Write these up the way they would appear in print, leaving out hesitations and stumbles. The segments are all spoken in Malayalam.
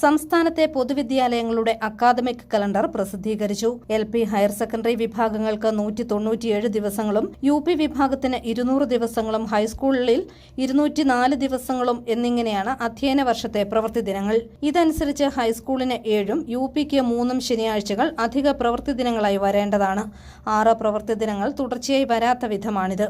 സംസ്ഥാനത്തെ പൊതുവിദ്യാലയങ്ങളുടെ അക്കാദമിക് കലണ്ടർ പ്രസിദ്ധീകരിച്ചു. LP ഹയർ സെക്കൻഡറി വിഭാഗങ്ങൾക്ക് 197 ദിവസങ്ങളും UP വിഭാഗത്തിന് 200 ദിവസങ്ങളും ഹൈസ്കൂളിൽ 204 ദിവസങ്ങളും എന്നിങ്ങനെയാണ് അധ്യയന വർഷത്തെ പ്രവൃത്തി ദിനങ്ങൾ. ഇതനുസരിച്ച് ഹൈസ്കൂളിന് 7ഉം UPക്ക് 3ഉം ശനിയാഴ്ചകൾ അധിക പ്രവൃത്തി ദിനങ്ങളായി വരേണ്ടതാണ്. 6 പ്രവൃത്തി ദിനങ്ങൾ തുടർച്ചയായി വരാത്ത വിധമാണിത്.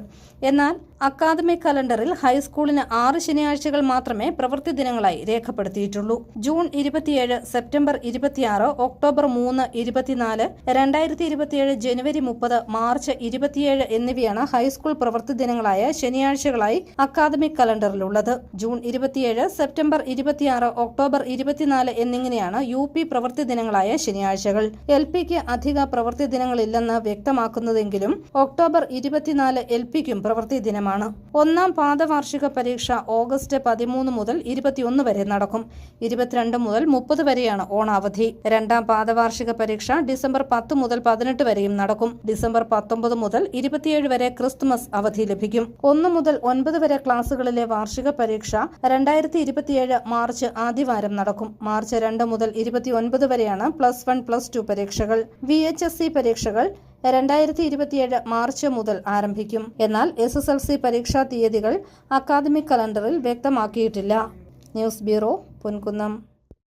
എന്നാൽ അക്കാദമിക് കലണ്ടറിൽ ഹൈസ്കൂളിന് 6 ശനിയാഴ്ചകൾ മാത്രമേ പ്രവൃത്തി ദിനങ്ങളായി രേഖപ്പെടുത്തിയിട്ടുള്ളൂ. ജൂൺ 27, സെപ്റ്റംബർ 26, ഒക്ടോബർ 3, 24, 2027 ജനുവരി 30, മാർച്ച് 27 എന്നിവയാണ് ഹൈസ്കൂൾ പ്രവൃത്തി ദിനങ്ങളായ ശനിയാഴ്ചകളായി അക്കാദമിക് കലണ്ടറിലുള്ളത്. ജൂൺ 27, സെപ്റ്റംബർ 26, ഒക്ടോബർ 24 എന്നിങ്ങനെയാണ് UP പ്രവൃത്തി ദിനങ്ങളായ ശനിയാഴ്ചകൾ. LPക്ക് അധിക പ്രവൃത്തി ദിനങ്ങളില്ലെന്ന് വ്യക്തമാക്കുന്നതെങ്കിലും ഒക്ടോബർ 24 LPക്കും പ്രവൃത്തി ദിനമാണ്. 1ാം പാദവാർഷിക പരീക്ഷ ഓഗസ്റ്റ് 13 മുതൽ 21 വരെ നടക്കും. 22 മുതൽ 30 വരെയാണ് ഓണാവധി. 2ാം പാദവാർഷിക പരീക്ഷ ഡിസംബർ 10 മുതൽ 18 വരെയും നടക്കും. ഡിസംബർ 19 മുതൽ 27 വരെ ക്രിസ്തുമസ് അവധി ലഭിക്കും. 1 മുതൽ 9 വരെ ക്ലാസുകളിലെ വാർഷിക പരീക്ഷ 2027 മാർച്ച് ആദ്യവാരം നടക്കും. മാർച്ച് 2 മുതൽ 29 വരെയാണ് +1, +2 പരീക്ഷകൾ. VHSC പരീക്ഷകൾ 2027 മാർച്ച് മുതൽ ആരംഭിക്കും. എന്നാൽ SSLC പരീക്ഷാ തീയതികൾ അക്കാദമിക് കലണ്ടറിൽ വ്യക്തമാക്കിയിട്ടില്ല. News bureau, Ponkunnam.